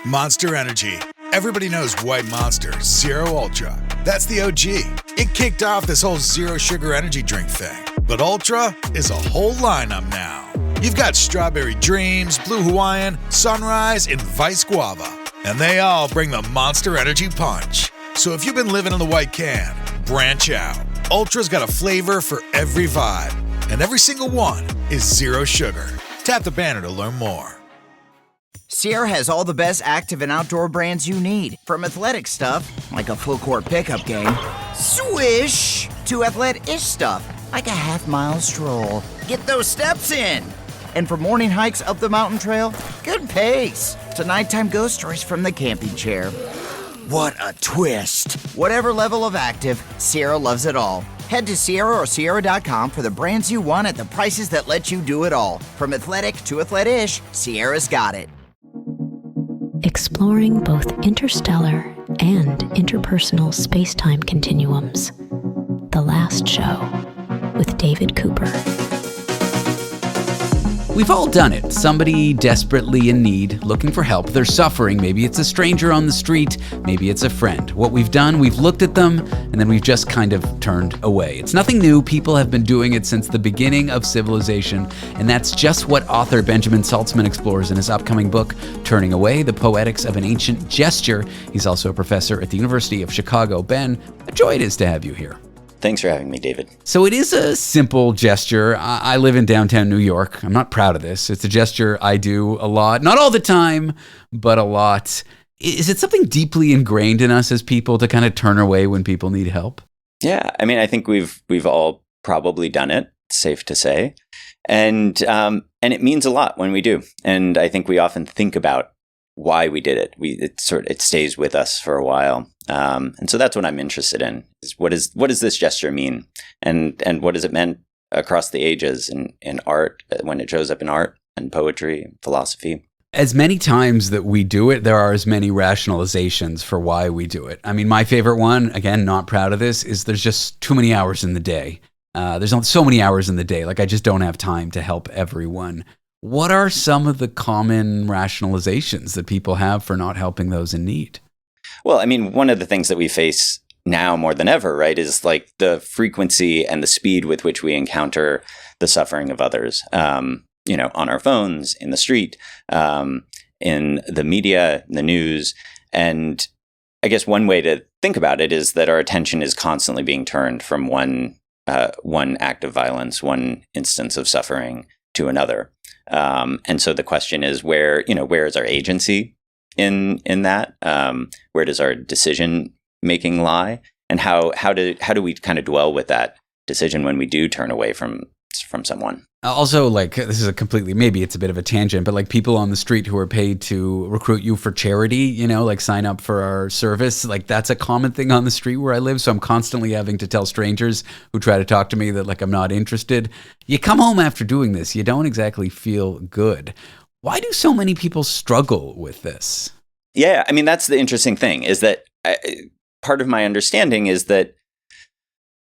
Monster Energy. Everybody knows White Monster, Zero Ultra. That's the OG. It kicked off this whole zero sugar energy drink thing. But Ultra is a whole lineup now. You've got Strawberry Dreams, Blue Hawaiian, Sunrise, and Vice Guava. And they all bring the Monster Energy punch. So if you've been living in the white can, branch out. Ultra's got a flavor for every vibe. And every single one is zero sugar. Tap the banner to learn more. Sierra has all the best active and outdoor brands you need. From athletic stuff, like a full court pickup game, swish, to athlete-ish stuff, like a half-mile stroll. Get those steps in. And for morning hikes up the mountain trail, good pace. To nighttime ghost stories from the camping chair. What a twist. Whatever level of active, Sierra loves it all. Head to Sierra or Sierra.com for the brands you want at the prices that let you do it all. From athletic to athlete-ish, Sierra's got it. Exploring both interstellar and interpersonal space-time continuums. The Last Show with David Cooper. We've all done it. Somebody desperately in need, looking for help. They're suffering. Maybe it's a stranger on the street. Maybe it's a friend. What we've done, we've looked at them, and then we've just kind of turned away. It's nothing new. People have been doing it since the beginning of civilization, and that's just what author Benjamin Saltzman explores in his upcoming book, Turning Away, The Poetics of an Ancient Gesture. He's also a professor at the University of Chicago. Ben, a joy it is to have you here. Thanks for having me, David. So it is a simple gesture. I live in downtown New York. I'm not proud of this. It's a gesture I do a lot. Not all the time, but a lot. Is it something deeply ingrained in us as people to kind of turn away when people need help? Yeah, I mean, I think we've all probably done it, safe to say. And it means a lot when we do. And I think we often think about why we did it. It stays with us for a while. And so that's what I'm interested in, is what does this gesture mean? And what has it meant across the ages in art, when it shows up in art and poetry and philosophy? As many times that we do it, there are as many rationalizations for why we do it. I mean, my favorite one, again, not proud of this, is there's just too many hours in the day. There's not so many hours in the day. Like, I just don't have time to help everyone. What are some of the common rationalizations that people have for not helping those in need? Well, I mean, one of the things that we face now more than ever, right, is like the frequency and the speed with which we encounter the suffering of others, on our phones, in the street, in the media, in the news. And I guess one way to think about it is that our attention is constantly being turned from one act of violence, one instance of suffering to another. And so the question is where is our agency in that? Where does our decision making lie? And how do we kind of dwell with that decision when we do turn away from someone? Also, this is maybe it's a bit of a tangent, but like people on the street who are paid to recruit you for charity, sign up for our service, like that's a common thing on the street where I live. So I'm constantly having to tell strangers who try to talk to me that I'm not interested. You come home after doing this, you don't exactly feel good. Why do so many people struggle with this? Yeah, I mean, that's the interesting thing, is that part of my understanding is that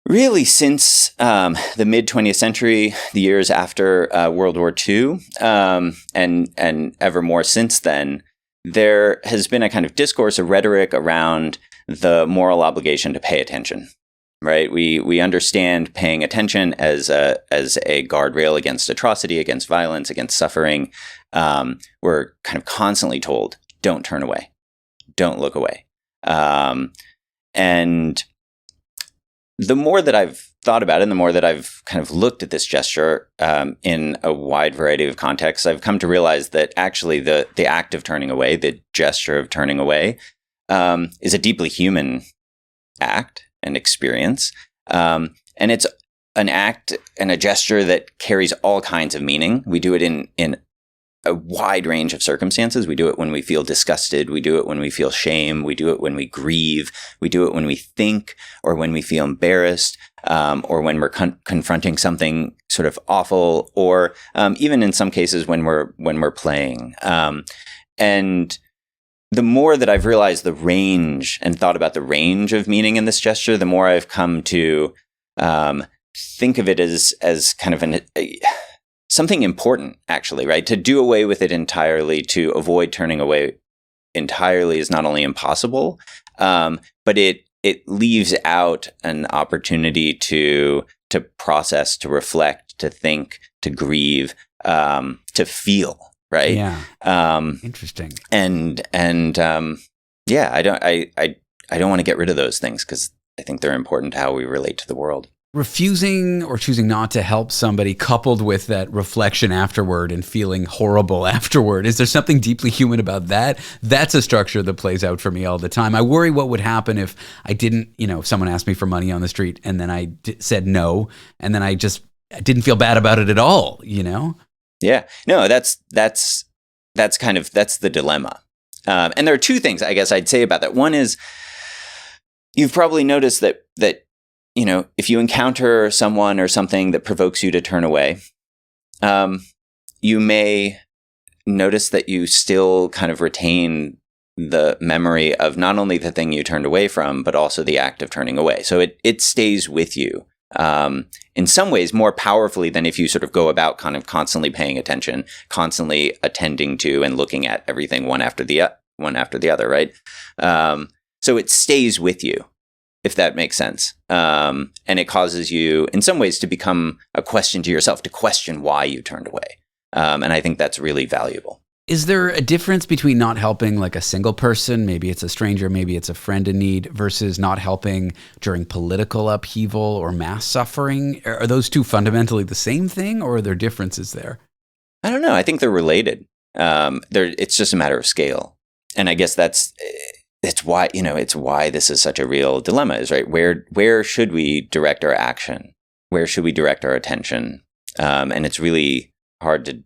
really, since the mid-20th century, the years after World War II, and ever more since then, there has been a kind of discourse, a rhetoric around the moral obligation to pay attention. Right? We understand paying attention as a guardrail against atrocity, against violence, against suffering. We're kind of constantly told, don't turn away, don't look away, and the more that I've thought about it, and the more that I've kind of looked at this gesture in a wide variety of contexts, I've come to realize that actually the act of turning away, the gesture of turning away, is a deeply human act and experience. And it's an act and a gesture that carries all kinds of meaning. We do it in a wide range of circumstances. We do it when we feel disgusted. We do it when we feel shame. We do it when we grieve. We do it when we think, or when we feel embarrassed, or when we're confronting something sort of awful, or even in some cases when we're playing. And the more that I've realized the range and thought about the range of meaning in this gesture, the more I've come to think of it as kind of something important, actually, right? To do away with it entirely, to avoid turning away entirely is not only impossible, but it leaves out an opportunity to process, to reflect, to think, to grieve, to feel. Right. Yeah. Interesting. And yeah, I don't want to get rid of those things because I think they're important to how we relate to the world. Refusing or choosing not to help somebody, coupled with that reflection afterward and feeling horrible afterward, is there something deeply human about that? That's a structure that plays out for me all the time. I worry what would happen if I didn't, if someone asked me for money on the street and then I said no, and then I didn't feel bad about it at all, Yeah, no, that's the dilemma. And there are two things I guess I'd say about that. One is you've probably noticed that if you encounter someone or something that provokes you to turn away, you may notice that you still kind of retain the memory of not only the thing you turned away from, but also the act of turning away. So it stays with you. In some ways more powerfully than if you sort of go about kind of constantly paying attention, constantly attending to and looking at everything one after the other, right? So it stays with you, if that makes sense. And it causes you in some ways to become a question to yourself, to question why you turned away. And I think that's really valuable. Is there a difference between not helping like a single person, maybe it's a stranger, maybe it's a friend in need, versus not helping during political upheaval or mass suffering? Are those two fundamentally the same thing, or are there differences there? I don't know. I think they're related. It's just a matter of scale. And I guess it's why this is such a real dilemma, is right. Where should we direct our action? Where should we direct our attention? And it's really hard to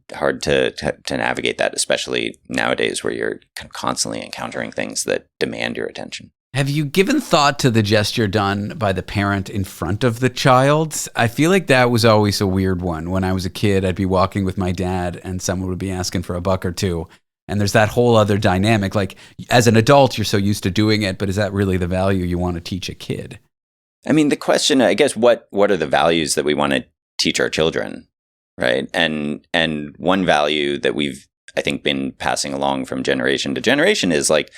navigate that, especially nowadays where you're kind of constantly encountering things that demand your attention. Have you given thought to the gesture done by the parent in front of the child? I feel like that was always a weird one. When I was a kid, I'd be walking with my dad and someone would be asking for a buck or two. And there's that whole other dynamic. Like, as an adult, you're so used to doing it, but is that really the value you want to teach a kid? I mean, the question, I guess, what are the values that we want to teach our children? Right. And one value that we've, I think, been passing along from generation to generation is like,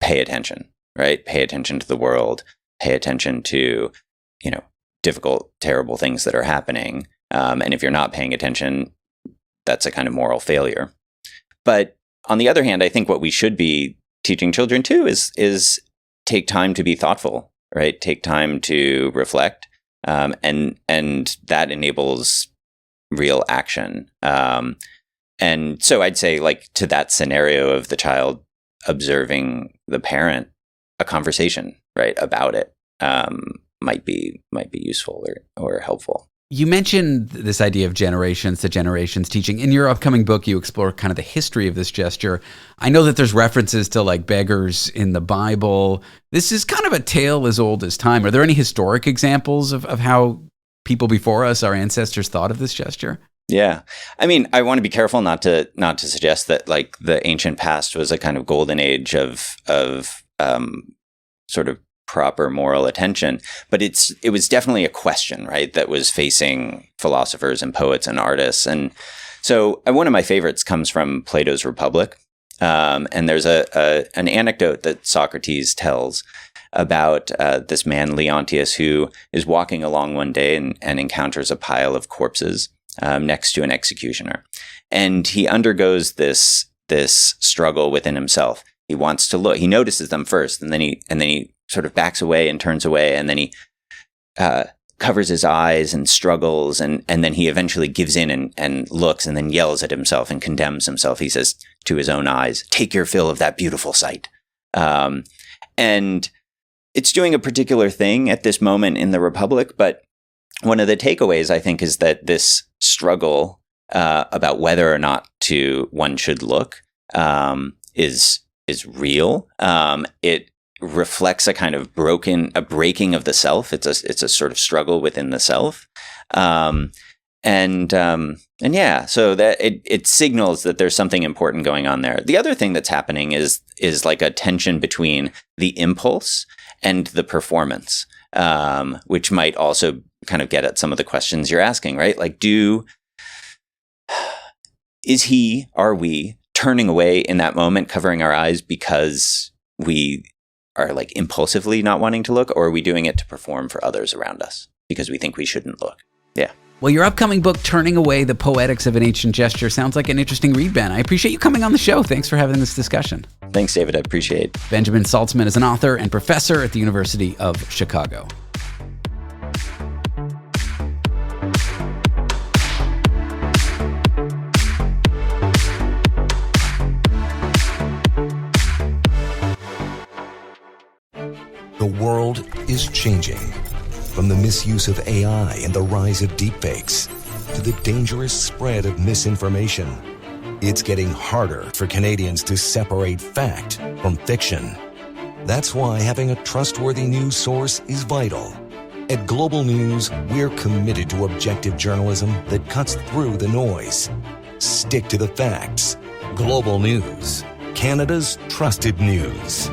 pay attention, right? Pay attention to the world, pay attention to, difficult, terrible things that are happening. And if you're not paying attention, that's a kind of moral failure. But on the other hand, I think what we should be teaching children too is take time to be thoughtful, right? Take time to reflect. And that enables real action. And so I'd say, like, to that scenario of the child observing the parent, a conversation, right, about it might be useful or helpful. You mentioned this idea of generations to generations teaching. In your upcoming book, you explore kind of the history of this gesture. I know that there's references to like beggars in the Bible. This is kind of a tale as old as time. Are there any historic examples of how people before us, our ancestors, thought of this gesture? Yeah. I mean, I want to be careful not to suggest that like the ancient past was a kind of golden age of sort of proper moral attention, but it was definitely a question, right, that was facing philosophers and poets and artists. And so one of my favorites comes from Plato's Republic. And there's an anecdote that Socrates tells about this man Leontius, who is walking along one day and encounters a pile of corpses next to an executioner, and he undergoes this struggle within himself. He wants to look. He notices them first, and then he sort of backs away and turns away, and then he covers his eyes and struggles, and then he eventually gives in and looks, and then yells at himself and condemns himself. He says to his own eyes, "Take your fill of that beautiful sight." And it's doing a particular thing at this moment in the Republic, but one of the takeaways, I think, is that this struggle about whether or not one should look is real. It reflects a kind of breaking of the self. It's a sort of struggle within the self. And yeah, so that it signals that there's something important going on there. The other thing that's happening is like a tension between the impulse and the performance, which might also kind of get at some of the questions you're asking, right? Like, are we turning away in that moment, covering our eyes because we are like impulsively not wanting to look, or are we doing it to perform for others around us because we think we shouldn't look? Yeah. Well, your upcoming book, Turning Away, The Poetics of an Ancient Gesture, sounds like an interesting read, Ben. I appreciate you coming on the show. Thanks for having this discussion. Thanks, David. I appreciate it. Benjamin Saltzman is an author and professor at the University of Chicago. The world is changing. From the misuse of AI and the rise of deepfakes to the dangerous spread of misinformation, it's getting harder for Canadians to separate fact from fiction. That's why having a trustworthy news source is vital. At Global News, we're committed to objective journalism that cuts through the noise. Stick to the facts. Global News, Canada's trusted news.